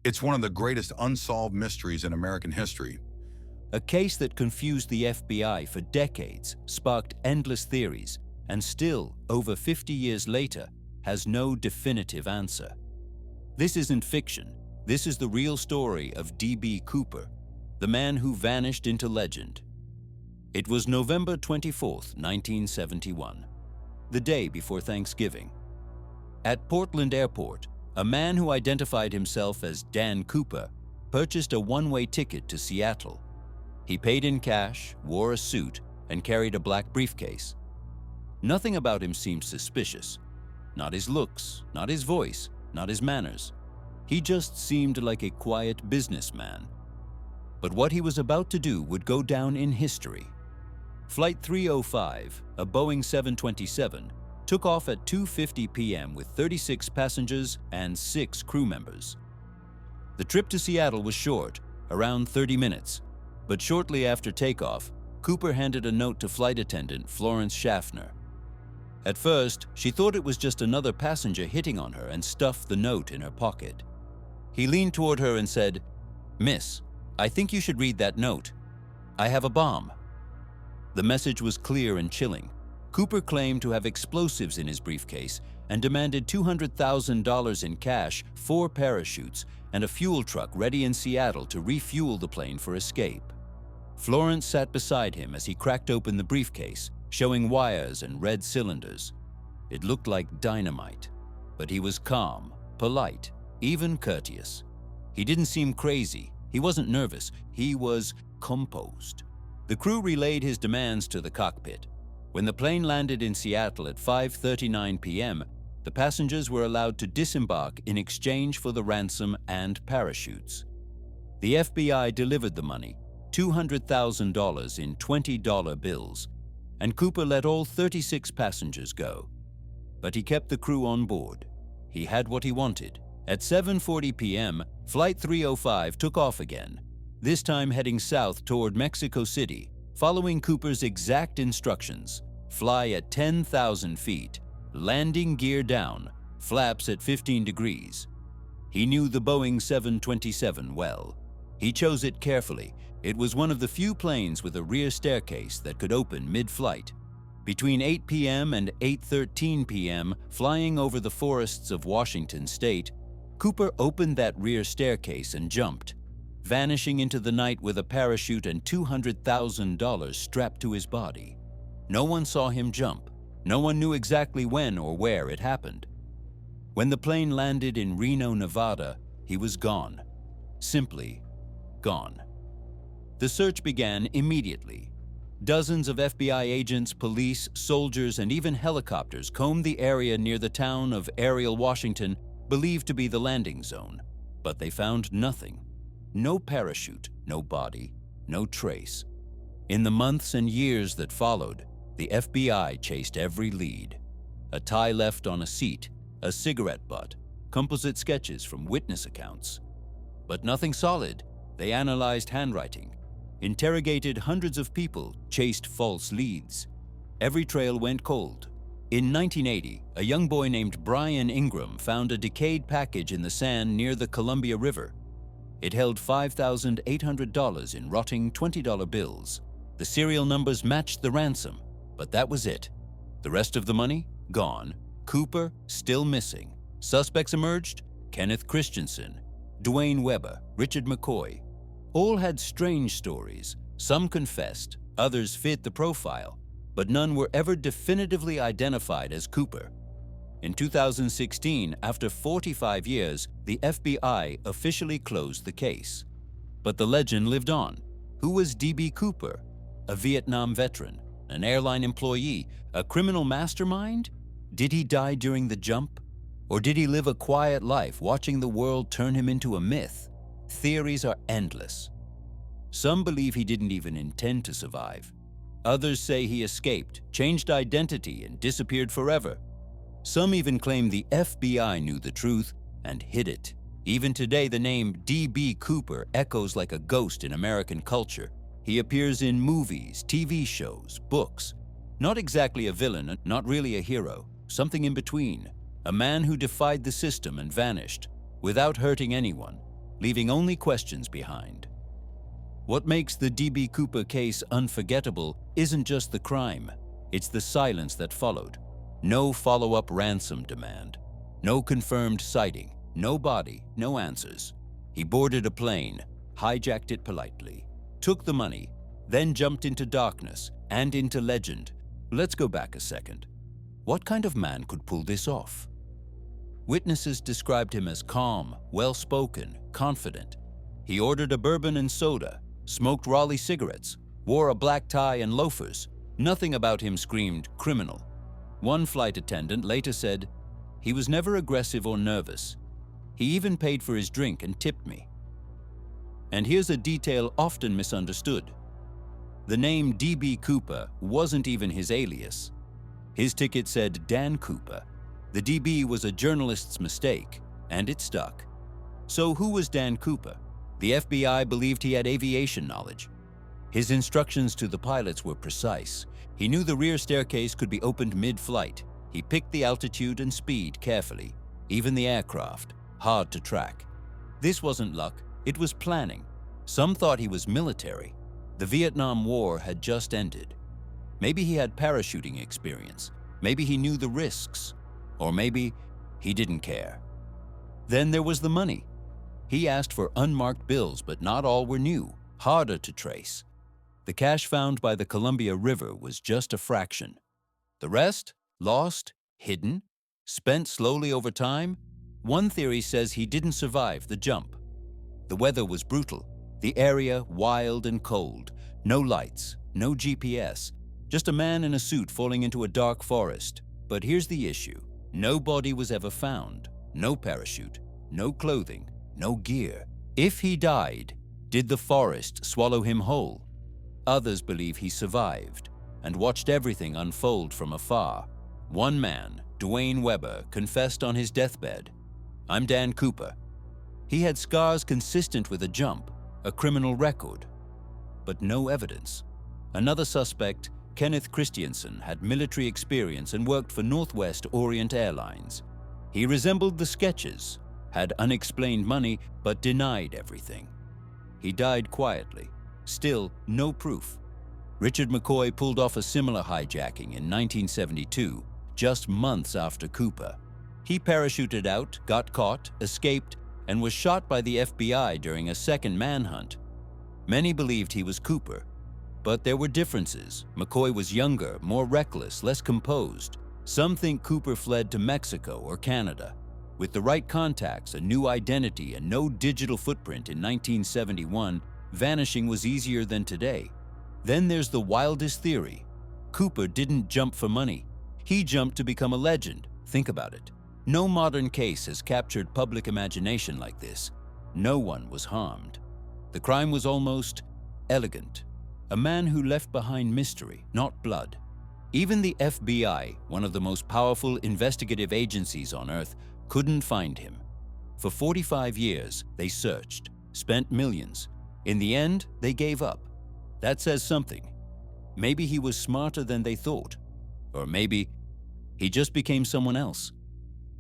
It's one of the greatest unsolved mysteries in American history. A case that confused the FBI for decades, sparked endless theories, and still, over 50 years later, has no definitive answer. This isn't fiction. This is the real story of D.B. Cooper, the man who vanished into legend. It was November 24th, 1971, the day before Thanksgiving. At Portland Airport, a man who identified himself as Dan Cooper purchased a one-way ticket to Seattle. He paid in cash, wore a suit, and carried a black briefcase. Nothing about him seemed suspicious. Not his looks, not his voice, not his manners. He just seemed like a quiet businessman. But what he was about to do would go down in history. Flight 305, a Boeing 727, took off at 2:50 p.m. with 36 passengers and 6 crew members. The trip to Seattle was short, around 30 minutes, but shortly after takeoff, Cooper handed a note to flight attendant Florence Schaffner. At first, she thought it was just another passenger hitting on her and stuffed the note in her pocket. He leaned toward her and said, "Miss, I think you should read that note. I have a bomb." The message was clear and chilling. Cooper claimed to have explosives in his briefcase and demanded $200,000 in cash, 4 parachutes, and a fuel truck ready in Seattle to refuel the plane for escape. Florence sat beside him as he cracked open the briefcase, showing wires and red cylinders. It looked like dynamite, but he was calm, polite, even courteous. He didn't seem crazy. He wasn't nervous. He was composed. The crew relayed his demands to the cockpit. When the plane landed in Seattle at 5:39 p.m., the passengers were allowed to disembark in exchange for the ransom and parachutes. The FBI delivered the money, $200,000 in $20 bills, and Cooper let all 36 passengers go. But he kept the crew on board. He had what he wanted. At 7:40 p.m., Flight 305 took off again, this time heading south toward Mexico City, following Cooper's exact instructions: fly at 10,000 feet, landing gear down, flaps at 15 degrees. He knew the Boeing 727 well. He chose it carefully. It was one of the few planes with a rear staircase that could open mid-flight. Between 8 p.m. and 8:13 p.m., flying over the forests of Washington state, Cooper opened that rear staircase and jumped, vanishing into the night with a parachute and $200,000 strapped to his body. No one saw him jump. No one knew exactly when or where it happened. When the plane landed in Reno, Nevada, he was gone. Simply gone. The search began immediately. Dozens of FBI agents, police, soldiers, and even helicopters combed the area near the town of Ariel, Washington, believed to be the landing zone. But they found nothing. No parachute, no body, no trace. In the months and years that followed, the FBI chased every lead. A tie left on a seat, a cigarette butt, composite sketches from witness accounts. But nothing solid. They analyzed handwriting, interrogated hundreds of people, chased false leads. Every trail went cold. In 1980, a young boy named Brian Ingram found a decayed package in the sand near the Columbia River. It held $5,800 in rotting $20 bills. The serial numbers matched the ransom, but that was it. The rest of the money? Gone. Cooper? Still missing. Suspects emerged? Kenneth Christensen, Dwayne Webber, Richard McCoy. All had strange stories. Some confessed, others fit the profile, but none were ever definitively identified as Cooper. In 2016, after 45 years, the FBI officially closed the case. But the legend lived on. Who was D.B. Cooper? A Vietnam veteran, an airline employee, a criminal mastermind? Did he die during the jump? Or did he live a quiet life watching the world turn him into a myth? Theories are endless. Some believe he didn't even intend to survive. Others say he escaped, changed identity, and disappeared forever. Some even claim the FBI knew the truth and hid it. Even today, the name D.B. Cooper echoes like a ghost in American culture. He appears in movies, TV shows, books. Not exactly a villain, not really a hero, something in between. A man who defied the system and vanished, without hurting anyone. leaving only questions behind. What makes the D.B. Cooper case unforgettable isn't just the crime, it's the silence that followed. No follow-up ransom demand, no confirmed sighting, no body, no answers. He boarded a plane, hijacked it politely, took the money, then jumped into darkness and into legend. Let's go back a second. What kind of man could pull this off? Witnesses described him as calm, well-spoken, confident. He ordered a bourbon and soda, smoked Raleigh cigarettes, wore a black tie and loafers. Nothing about him screamed criminal. One flight attendant later said, "He was never aggressive or nervous. He even paid for his drink and tipped me." And here's a detail often misunderstood. The name D.B. Cooper wasn't even his alias. His ticket said Dan Cooper. The DB was a journalist's mistake, and it stuck. So who was Dan Cooper? The FBI believed he had aviation knowledge. His instructions to the pilots were precise. He knew the rear staircase could be opened mid-flight. He picked the altitude and speed carefully, even the aircraft, hard to track. This wasn't luck, it was planning. Some thought he was military. The Vietnam War had just ended. Maybe he had parachuting experience. Maybe he knew the risks. Or maybe he didn't care. Then there was the money. He asked for unmarked bills, but not all were new, harder to trace. The cash found by the Columbia River was just a fraction. The rest? Lost, hidden, spent slowly over time? One theory says he didn't survive the jump. The weather was brutal, the area wild and cold, no lights, no GPS, just a man in a suit falling into a dark forest. But here's the issue. No body was ever found, no parachute, no clothing, no gear. If he died, did the forest swallow him whole? Others believe he survived and watched everything unfold from afar. One man, Dwayne Weber, confessed on his deathbed, "I'm Dan Cooper." He had scars consistent with a jump, a criminal record, but no evidence. Another suspect, Kenneth Christiansen, had military experience and worked for Northwest Orient Airlines. He resembled the sketches, had unexplained money, but denied everything. He died quietly. Still, no proof. Richard McCoy pulled off a similar hijacking in 1972, just months after Cooper. He parachuted out, got caught, escaped, and was shot by the FBI during a second manhunt. Many believed he was Cooper, but there were differences. McCoy was younger, more reckless, less composed. Some think Cooper fled to Mexico or Canada. With the right contacts, a new identity, and no digital footprint in 1971, vanishing was easier than today. Then there's the wildest theory. Cooper didn't jump for money. He jumped to become a legend. Think about it. No modern case has captured public imagination like this. No one was harmed. The crime was almost elegant. A man who left behind mystery, not blood. Even the FBI, one of the most powerful investigative agencies on Earth, couldn't find him. For 45 years, they searched, spent millions. In the end, they gave up. That says something. Maybe he was smarter than they thought. Or maybe he just became someone else.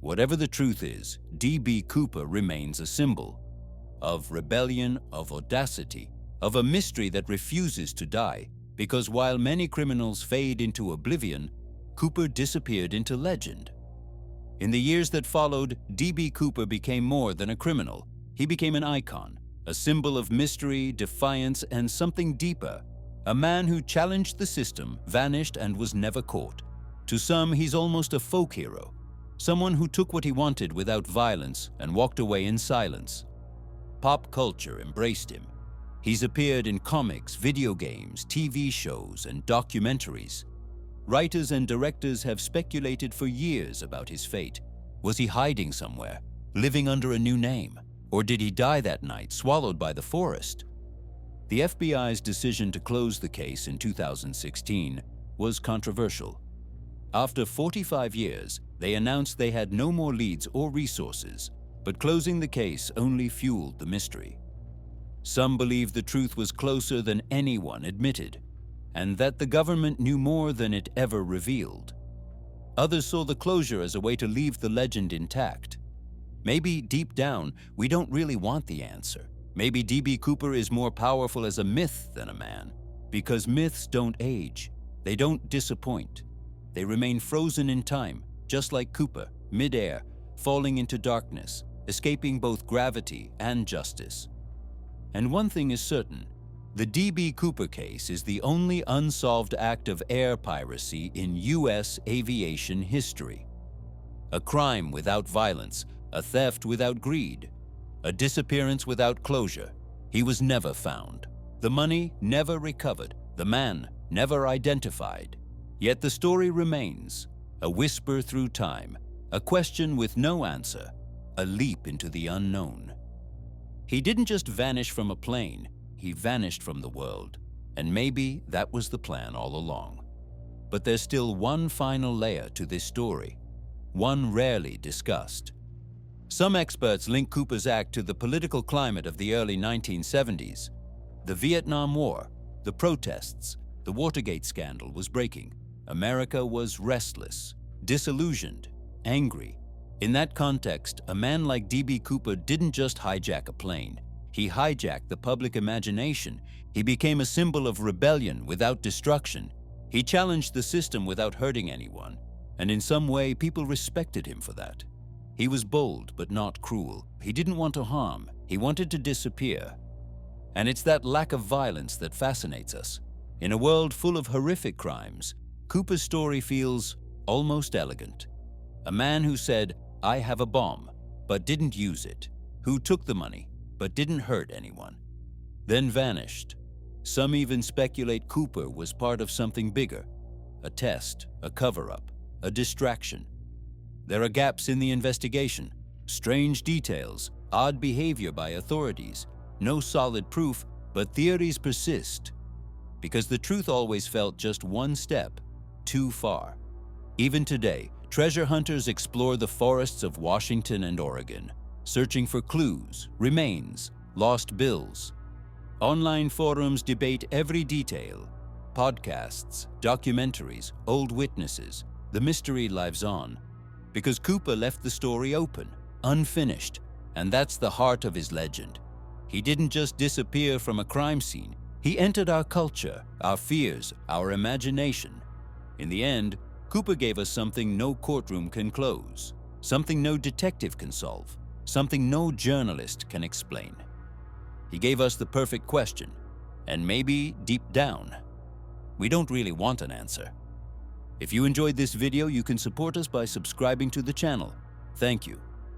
Whatever the truth is, D.B. Cooper remains a symbol of rebellion, of audacity, of a mystery that refuses to die, because while many criminals fade into oblivion, Cooper disappeared into legend. In the years that followed, D.B. Cooper became more than a criminal. He became an icon, a symbol of mystery, defiance, and something deeper. A man who challenged the system, vanished, and was never caught. To some, he's almost a folk hero, someone who took what he wanted without violence and walked away in silence. Pop culture embraced him. He's appeared in comics, video games, TV shows, and documentaries. Writers and directors have speculated for years about his fate. Was he hiding somewhere, living under a new name? Or did he die that night, swallowed by the forest? The FBI's decision to close the case in 2016 was controversial. After 45 years, they announced they had no more leads or resources, but closing the case only fueled the mystery. Some believe the truth was closer than anyone admitted, and that the government knew more than it ever revealed. Others saw the closure as a way to leave the legend intact. Maybe deep down, we don't really want the answer. Maybe D.B. Cooper is more powerful as a myth than a man, because myths don't age. They don't disappoint. They remain frozen in time, just like Cooper, mid-air, falling into darkness, escaping both gravity and justice. And one thing is certain, the D.B. Cooper case is the only unsolved act of air piracy in U.S. aviation history. A crime without violence, a theft without greed, a disappearance without closure. He was never found. The money never recovered, the man never identified. Yet the story remains, a whisper through time, a question with no answer, a leap into the unknown. He didn't just vanish from a plane, he vanished from the world, and maybe that was the plan all along. But there's still one final layer to this story, one rarely discussed. Some experts link Cooper's act to the political climate of the early 1970s. The Vietnam War, the protests, the Watergate scandal was breaking. America was restless, disillusioned, angry. In that context, a man like D.B. Cooper didn't just hijack a plane. He hijacked the public imagination. He became a symbol of rebellion without destruction. He challenged the system without hurting anyone. And in some way, people respected him for that. He was bold, but not cruel. He didn't want to harm. He wanted to disappear. And it's that lack of violence that fascinates us. In a world full of horrific crimes, Cooper's story feels almost elegant. A man who said, "I have a bomb," but didn't use it. Who took the money, but didn't hurt anyone. Then vanished. Some even speculate Cooper was part of something bigger. A test, a cover-up, a distraction. There are gaps in the investigation, strange details, odd behavior by authorities, no solid proof, but theories persist. Because the truth always felt just one step too far. Even today, treasure hunters explore the forests of Washington and Oregon, searching for clues, remains, lost bills. Online forums debate every detail. Podcasts, documentaries, old witnesses. The mystery lives on. Because Cooper left the story open, unfinished, and that's the heart of his legend. He didn't just disappear from a crime scene. He entered our culture, our fears, our imagination. In the end, Cooper gave us something no courtroom can close, something no detective can solve, something no journalist can explain. He gave us the perfect question, and maybe deep down, we don't really want an answer. If you enjoyed this video, you can support us by subscribing to the channel. Thank you.